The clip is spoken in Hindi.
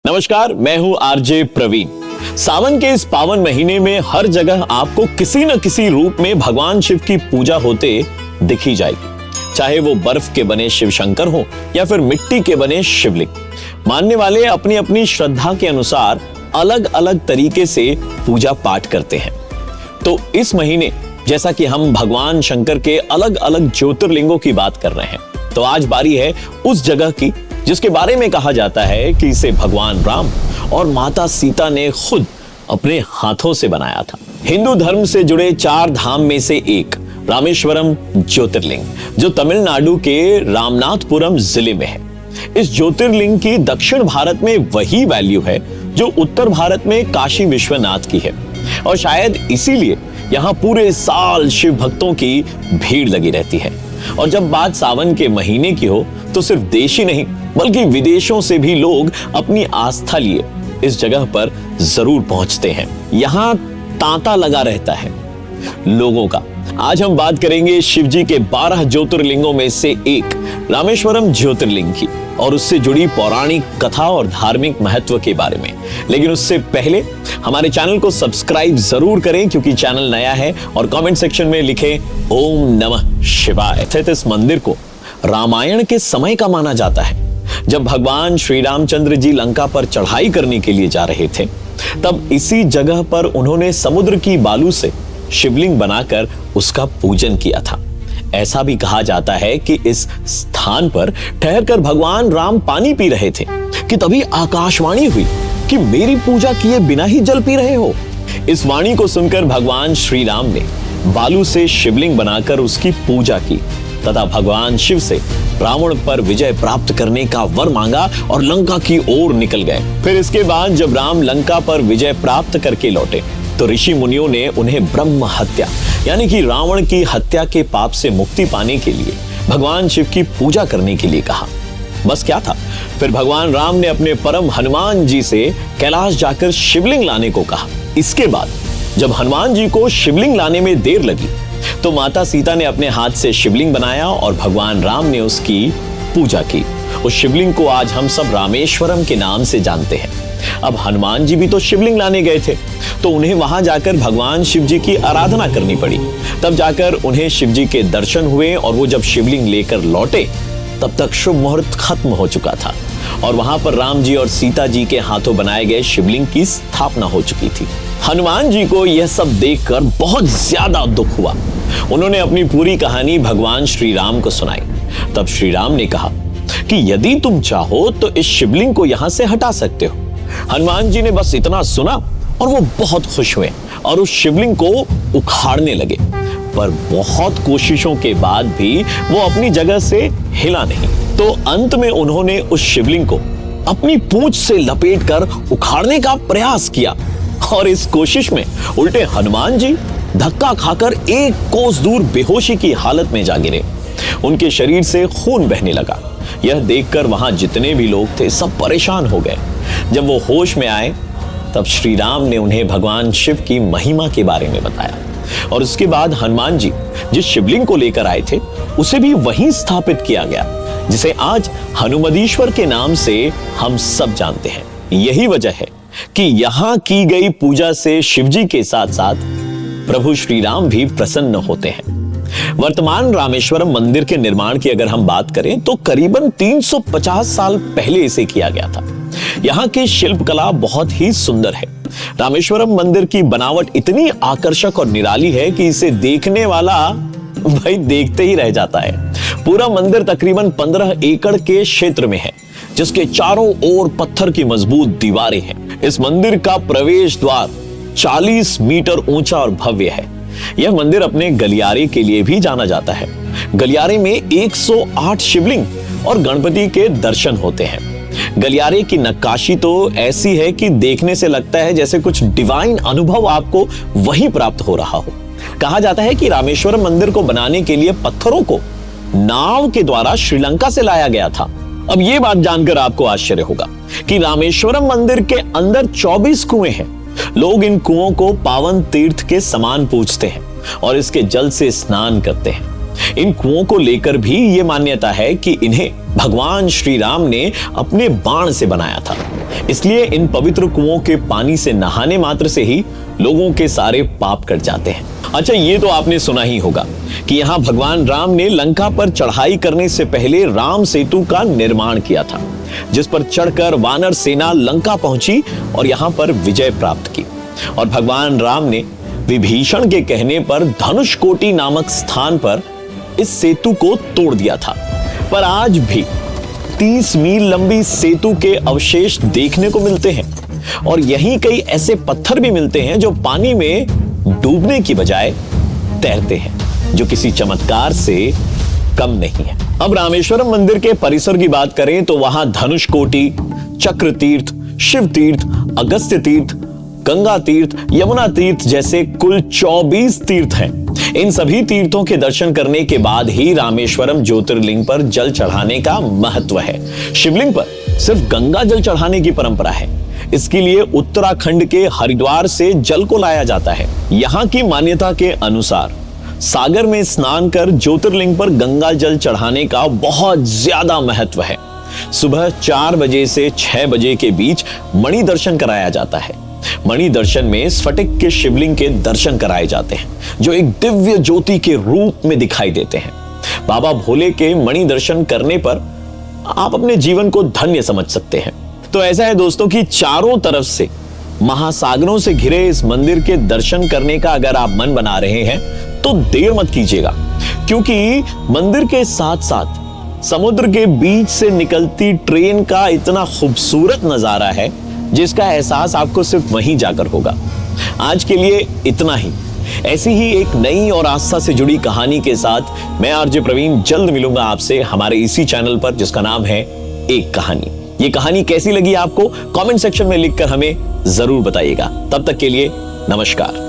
नमस्कार, मैं हूं आरजे प्रवीण। सावन के इस पावन महीने में हर जगह आपको किसी न किसी रूप में भगवान शिव की पूजा होते दिखी जाएगी, चाहे वो बर्फ के बने शिव शंकर हो या फिर मिट्टी के बने शिवलिंग। मानने वाले अपनी अपनी श्रद्धा के अनुसार अलग अलग तरीके से पूजा पाठ करते हैं। तो इस महीने जैसा कि हम भगवान शंकर के अलग अलग ज्योतिर्लिंगों की बात कर रहे हैं, तो आज बारी है उस जगह की जिसके बारे में कहा जाता है कि इसे भगवान राम और माता सीता ने खुद अपने हाथों से बनाया था। हिंदू धर्म से जुड़े 4 धाम में से एक रामेश्वरम ज्योतिर्लिंग, जो तमिलनाडु के रामनाथपुरम जिले में है। इस ज्योतिर्लिंग की दक्षिण भारत में वही वैल्यू है जो उत्तर भारत में काशी विश्वनाथ की है, और शायद इसीलिए यहाँ पूरे साल शिव भक्तों की भीड़ लगी रहती है। और जब बात सावन के महीने की हो तो सिर्फ देश ही नहीं बल्कि विदेशों से भी लोग अपनी आस्था लिए इस जगह पर जरूर पहुंचते हैं। यहाँ तांता लगा रहता है लोगों का। आज हम बात करेंगे शिव जी के 12 ज्योतिर्लिंगों में से एक रामेश्वरम ज्योतिर्लिंग की और उससे जुड़ी पौराणिक कथा और धार्मिक महत्व के बारे में। लेकिन उससे पहले हमारे चैनल को सब्सक्राइब जरूर करें क्योंकि चैनल नया है, और कमेंट सेक्शन में लिखें ओम नमः शिवाय। स्थित इस मंदिर को रामायण के समय का माना जाता है। जब भगवान श्री रामचंद्र जी लंका पर चढ़ाई करने के लिए जा रहे थे, तब इसी जगह पर उन्होंने समुद्र की बालू से शिवलिंग बनाकर उसका पूजन किया था। ऐसा भी कहा जाता है कि इस स्थान पर ठहरकर भगवान राम पानी पी रहे थे कि तभी आकाशवाणी हुई कि मेरी पूजा किए बिना ही जल पी रहे हो। इस वाणी को सुनकर भगवान श्री राम ने बालू से शिवलिंग बनाकर उसकी पूजा की तथा भगवान शिव से रावण पर विजय प्राप्त करने का वर मांगा और लंका की ओर निकल गए। फिर इसके बाद जब राम लंका पर विजय प्राप्त करके लौटे तो ऋषि मुनियों ने उन्हें ब्रह्म हत्या यानी कि रावण की हत्या के पाप से मुक्ति पाने के लिए भगवान शिव की पूजा करने के लिए कहा। बस क्या था, फिर भगवान राम ने अपने परम हनुमान जी से कैलाश जाकर शिवलिंग लाने को कहा। इसके बाद जब हनुमान जी को शिवलिंग लाने में देर लगी तो माता सीता ने अपने हाथ से शिवलिंग बनाया और भगवान राम ने उसकी पूजा की। उस शिवलिंग को आज हम सब रामेश्वरम के नाम से जानते हैं। अब हनुमान जी भी तो शिवलिंग लाने गए थे, तो उन्हें वहां जाकर भगवान शिव जी की आराधना करनी पड़ी। तब जाकर उन्हें शिव जी के दर्शन हुए और वो जब शिवलिंग लेकर लौटे तब तक शुभ मुहूर्त खत्म हो चुका था और वहां पर राम जी और सीता जी के हाथों बनाए गए शिवलिंग की स्थापना हो चुकी थी। हनुमान जी को यह सब देखकर बहुत ज्यादा दुख हुआ। उन्होंने अपनी पूरी कहानी भगवान श्री राम को सुनाई। तब श्री राम ने कहा कि यदि तुम चाहो तो इस शिवलिंग को यहां से हटा सकते हो। हनुमान जी ने बस इतना सुना और वो बहुत खुश हुए और उस शिवलिंग को उखाड़ने लगे, पर बहुत कोशिशों के बाद भी वो अपनी जगह से हिला नहीं। तो अंत में उन्होंने उस शिवलिंग को अपनी पूंछ से लपेटकर उखाड़ने का प्रयास किया और इस कोशिश में उल्टे हनुमान जी धक्का खाकर 1 कोस दूर बेहोशी की हालत में जा गिरे। उनके शरीर से खून बहने लगा। यह देखकर वहां जितने भी लोग थे सब परेशान हो गए। जब वो होश में आए तब श्री राम ने उन्हें भगवान शिव की महिमा के बारे में बताया और उसके बाद हनुमान जी जिस शिवलिंग को लेकर आए थे उसे भी वहीं स्थापित किया गया, जिसे आज हनुमदीश्वर के नाम से हम सब जानते हैं। यही वजह है कि यहां की गई पूजा से शिवजी के साथ साथ प्रभु श्री राम भी प्रसन्न होते हैं। वर्तमान रामेश्वरम मंदिर के निर्माण की अगर हम बात करें तो करीबन 350 साल पहले इसे किया गया था। यहाँ की शिल्पकला बहुत ही सुंदर है। रामेश्वरम मंदिर की बनावट इतनी आकर्षक और निराली है कि इसे देखने वाला भाई देखते ही रह जाता है। पूरा मंदिर तकरीबन 15 एकड़ के क्षेत्र में है, जिसके चारों ओर पत्थर की मजबूत दीवारें हैं। इस मंदिर का प्रवेश द्वार 40 मीटर ऊंचा और भव्य है। यह मंदिर अपने गलियारे के लिए भी जाना जाता है। गलियारे में 108 शिवलिंग और गणपति के दर्शन होते हैं। गलियारे की नक्काशी तो ऐसी है कि देखने से लगता है जैसे कुछ डिवाइन अनुभव आपको वहीं प्राप्त हो रहा हो। कहा जाता है कि रामेश्वरम मंदिर को बनाने के लिए पत्थरों को नाव के द्वारा श्रीलंका से लाया गया था। अब यह बात जानकर आपको आश्चर्य होगा कि रामेश्वरम मंदिर के अंदर 24 कुएं हैं। लोग इन कुओं को पावन तीर्थ के समान पूजते हैं और इसके जल से स्नान करते हैं। इन कुओं को लेकर भी ये मान्यता है कि इन्हें भगवान श्री राम ने अपने बाण से बनाया था। इसलिए इन पवित्र कुओं के पानी से नहाने मात्र से ही लोगों के सारे पाप कट जाते हैं। अच्छा, ये तो आपने सुना ही होगा कि यहां भगवान राम ने लंका पर चढ़ाई करने से पहले राम सेतु का निर्माण किया था, जिस पर चढ़कर वानर सेना लंका पहुंची और यहां पर विजय प्राप्त की। और भगवान राम ने विभीषण के कहने पर धनुषकोटि नामक स्थान पर इस सेतु को तोड़ दिया था। पर आज भी 30 मील लंबी सेतु के अवशेष देखने को मिलते हैं और यहीं कई ऐसे पत्थर भी मिलते हैं जो पानी में डूबने की बजाय तैरते हैं, जो किसी चमत्कार से कम नहीं है। अब रामेश्वरम मंदिर के परिसर की बात करें तो वहां धनुषकोटि, चक्र तीर्थ, शिव तीर्थ, अगस्त्य तीर्थ, गंगा तीर्थ, यमुना तीर्थ जैसे कुल 24 तीर्थ हैं। इन सभी तीर्थों के दर्शन करने के बाद ही रामेश्वरम ज्योतिर्लिंग पर जल चढ़ाने का महत्व है। शिवलिंग पर सिर्फ गंगा जल चढ़ाने की परंपरा है। इसके लिए उत्तराखंड के हरिद्वार से जल को लाया जाता है। यहां की मान्यता के अनुसार सागर में स्नान कर ज्योतिर्लिंग पर गंगा जल चढ़ाने का बहुत ज्यादा महत्व है। सुबह 4 बजे से 6 बजे के बीच मणि दर्शन कराया जाता है। मणि दर्शन में स्फटिक के शिवलिंग के दर्शन कराए जाते हैं, जो एक दिव्य ज्योति के रूप में दिखाई देते हैं। बाबा भोले के मणि दर्शन करने पर आप अपने जीवन को धन्य समझ सकते हैं। तो ऐसा है दोस्तों कि चारों तरफ से महासागरों से घिरे इस मंदिर के दर्शन करने का अगर आप मन बना रहे हैं तो देर मत कीजिएगा, क्योंकि मंदिर के साथ साथ समुद्र के बीच से निकलती ट्रेन का इतना खूबसूरत नजारा है जिसका एहसास आपको सिर्फ वहीं जाकर होगा। आज के लिए इतना ही। ऐसी ही एक नई और आस्था से जुड़ी कहानी के साथ मैं आरजे प्रवीण जल्द मिलूंगा आपसे हमारे इसी चैनल पर, जिसका नाम है एक कहानी। ये कहानी कैसी लगी आपको कमेंट सेक्शन में लिखकर हमें जरूर बताइएगा। तब तक के लिए नमस्कार।